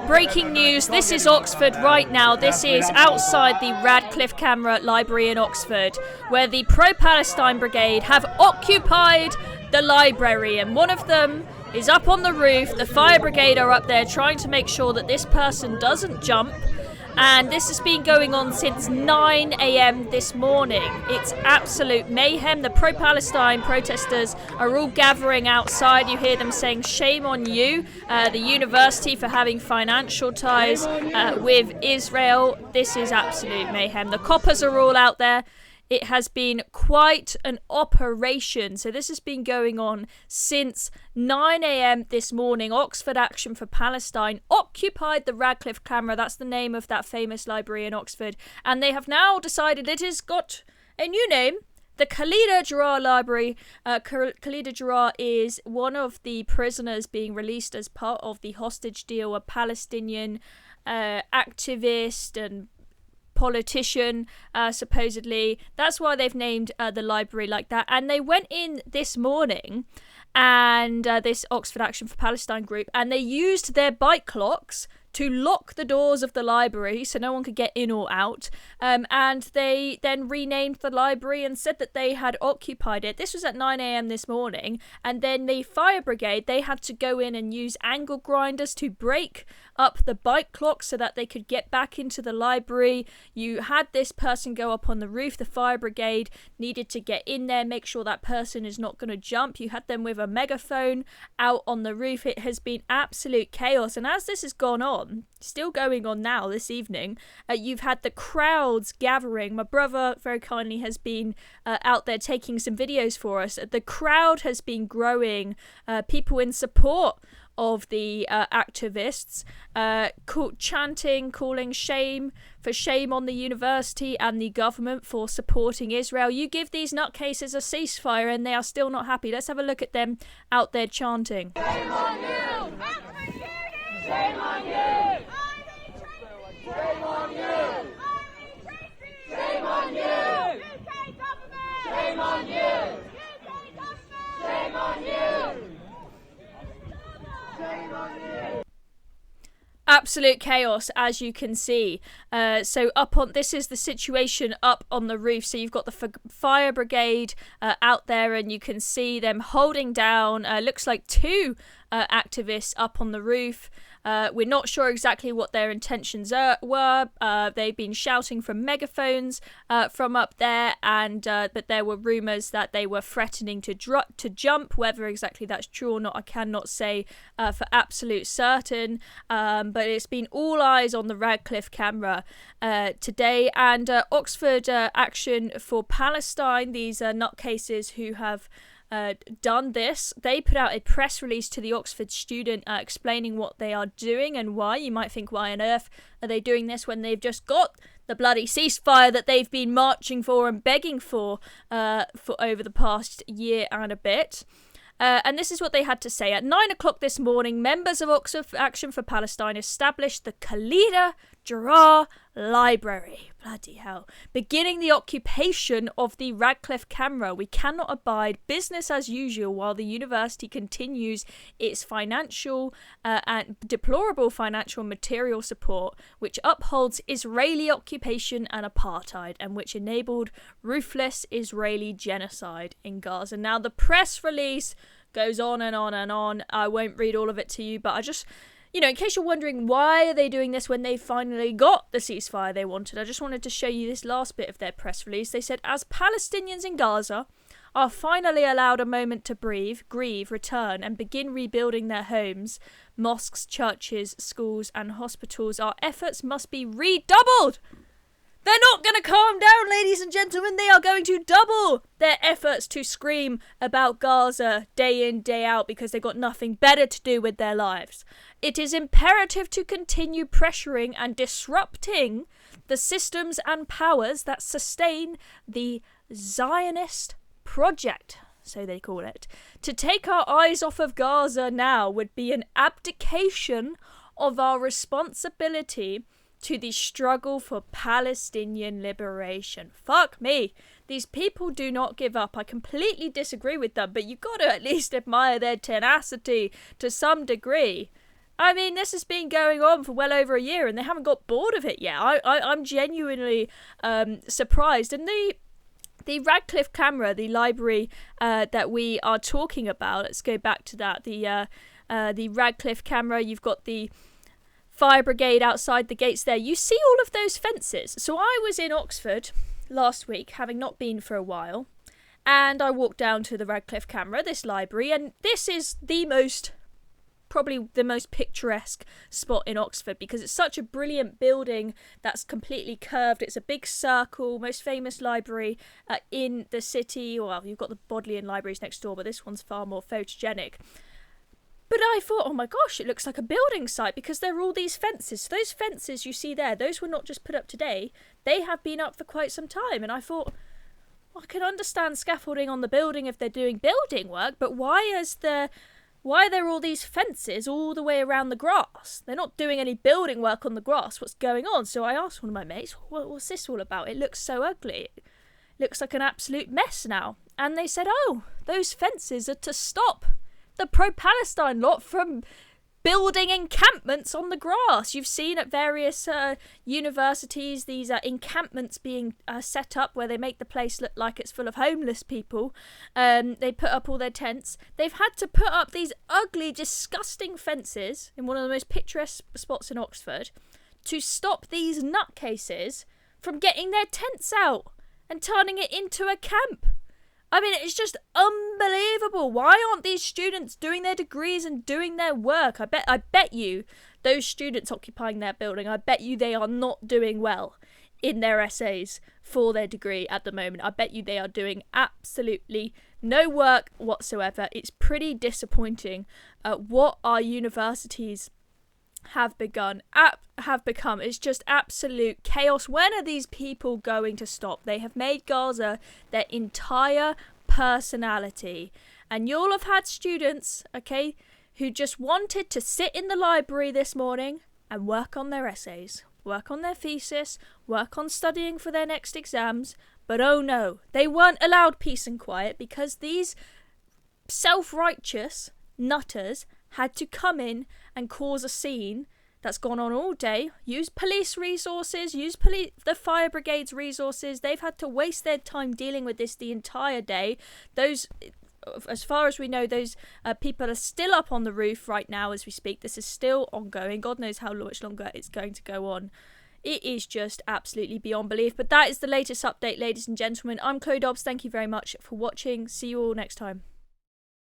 Breaking news, this is Oxford right now. This is outside the Radcliffe Camera Library in Oxford, where the Pro-Palestine brigade have occupied the library, and one of them is up on the roof. The fire brigade are up there trying to make sure that this person doesn't jump. And this has been going on since 9 a.m. this morning. It's absolute mayhem. The pro-Palestine protesters are all gathering outside. You hear them saying, shame on you, the university, for having financial ties with Israel. This is absolute mayhem. The coppers are all out there. It has been quite an operation. So this has been going on since 9 a.m. this morning. Oxford Action for Palestine occupied the Radcliffe Camera. That's the name of that famous library in Oxford. And they have now decided it has got a new name. The Khalida Jarrah Library. Khalida Jarrah is one of the prisoners being released as part of the hostage deal, a Palestinian activist and politician, supposedly. That's why they've named the library like that. And they went in this morning, and this Oxford Action for Palestine group, and they used their bike clocks to lock the doors of the library so no one could get in or out. And they then renamed the library and said that they had occupied it. This was at 9 a.m. this morning. And then the fire brigade, they had to go in and use angle grinders to break up the bike clock so that they could get back into the library. You had this person go up on the roof. The fire brigade needed to get in there, make sure that person is not going to jump. You had them with a megaphone out on the roof. It has been absolute chaos. And as this has gone on, still going on now this evening, you've had the crowds gathering. My brother very kindly has been out there taking some videos for us. The crowd has been growing, people in support of the activists, chanting, calling shame on the university and the government for supporting Israel. You give these nutcases a ceasefire and they are still not happy. Let's have a look at them out there chanting. Shame on you! Shame on you! Shame on you! Shame on you! UK government! Shame on you! UK government! Shame on you! Shame on you! Absolute chaos, as you can see. So this is the situation up on the roof. So you've got the fire brigade out there, and you can see them holding down, looks like two activists up on the roof. We're not sure exactly what their intentions were. They've been shouting from megaphones from up there, and but there were rumours that they were threatening to jump. Whether exactly that's true or not, I cannot say for absolute certain. But it's been all eyes on the Radcliffe Camera today, and Oxford Action for Palestine, these nutcases who have done this, they put out a press release to the Oxford student explaining what they are doing and why. You might think, why on earth are they doing this when they've just got the bloody ceasefire that they've been marching for and begging for over the past year and a bit. And this is what they had to say. At 9 o'clock this morning, members of Oxford Action for Palestine established the Khalida Jarrah Library. Bloody hell. Beginning the occupation of the Radcliffe Camera. We cannot abide business as usual while the university continues its financial and deplorable financial material support, which upholds Israeli occupation and apartheid, and which enabled ruthless Israeli genocide in Gaza. Now, the press release goes on and on and on. I won't read all of it to you, but I just, in case you're wondering why are they doing this when they finally got the ceasefire they wanted, I just wanted to show you this last bit of their press release. They said, as Palestinians in Gaza are finally allowed a moment to breathe, grieve, return, and begin rebuilding their homes, mosques, churches, schools, and hospitals, our efforts must be redoubled. They're not going to calm down, ladies and gentlemen. They are going to double their efforts to scream about Gaza day in, day out, because they've got nothing better to do with their lives. It is imperative to continue pressuring and disrupting the systems and powers that sustain the Zionist project, so they call it. To take our eyes off of Gaza now would be an abdication of our responsibility to the struggle for Palestinian liberation. Fuck me. These people do not give up. I completely disagree with them, but you got to at least admire their tenacity to some degree. I mean, this has been going on for well over a year and they haven't got bored of it yet. I'm genuinely surprised. And the Radcliffe Camera, the library that we are talking about, let's go back to that. The Radcliffe Camera, you've got the fire brigade outside the gates there. You see all of those fences. So I was in Oxford last week, having not been for a while, and I walked down to the Radcliffe Camera, this library, and this is probably the most picturesque spot in Oxford because it's such a brilliant building that's completely curved. It's a big circle, most famous library in the city. Well, you've got the Bodleian libraries next door, but this one's far more photogenic. But I thought, oh my gosh, it looks like a building site because there are all these fences. So those fences you see there, those were not just put up today. They have been up for quite some time. And I thought, well, I can understand scaffolding on the building if they're doing building work, but why are there all these fences all the way around the grass? They're not doing any building work on the grass. What's going on? So I asked one of my mates, what's this all about? It looks so ugly. It looks like an absolute mess now. And they said, oh, those fences are to stop the Pro-Palestine lot from building encampments on the grass. You've seen at various universities these encampments being set up where they make the place look like it's full of homeless people. They put up all their tents. They've had to put up these ugly, disgusting fences in one of the most picturesque spots in Oxford to stop these nutcases from getting their tents out and turning it into a camp. I mean, it's just unbelievable. Why aren't these students doing their degrees and doing their work? I bet you those students occupying that building, I bet you they are not doing well in their essays for their degree at the moment. I bet you they are doing absolutely no work whatsoever. It's pretty disappointing what our universities have become. It's just absolute chaos. When are these people going to stop? They have made Gaza their entire personality, and you'll have had students, okay, who just wanted to sit in the library this morning and work on their essays, work on their thesis, work on studying for their next exams, but oh no, they weren't allowed peace and quiet because these self-righteous nutters had to come in and cause a scene that's gone on all day, use police resources, the fire brigade's resources. They've had to waste their time dealing with this the entire day. Those, as far as we know, those people are still up on the roof right now as we speak. This is still ongoing. God knows how much longer it's going to go on. It is just absolutely beyond belief. But that is the latest update, ladies and gentlemen. I'm Chloe Dobbs. Thank you very much for watching. See you all next time.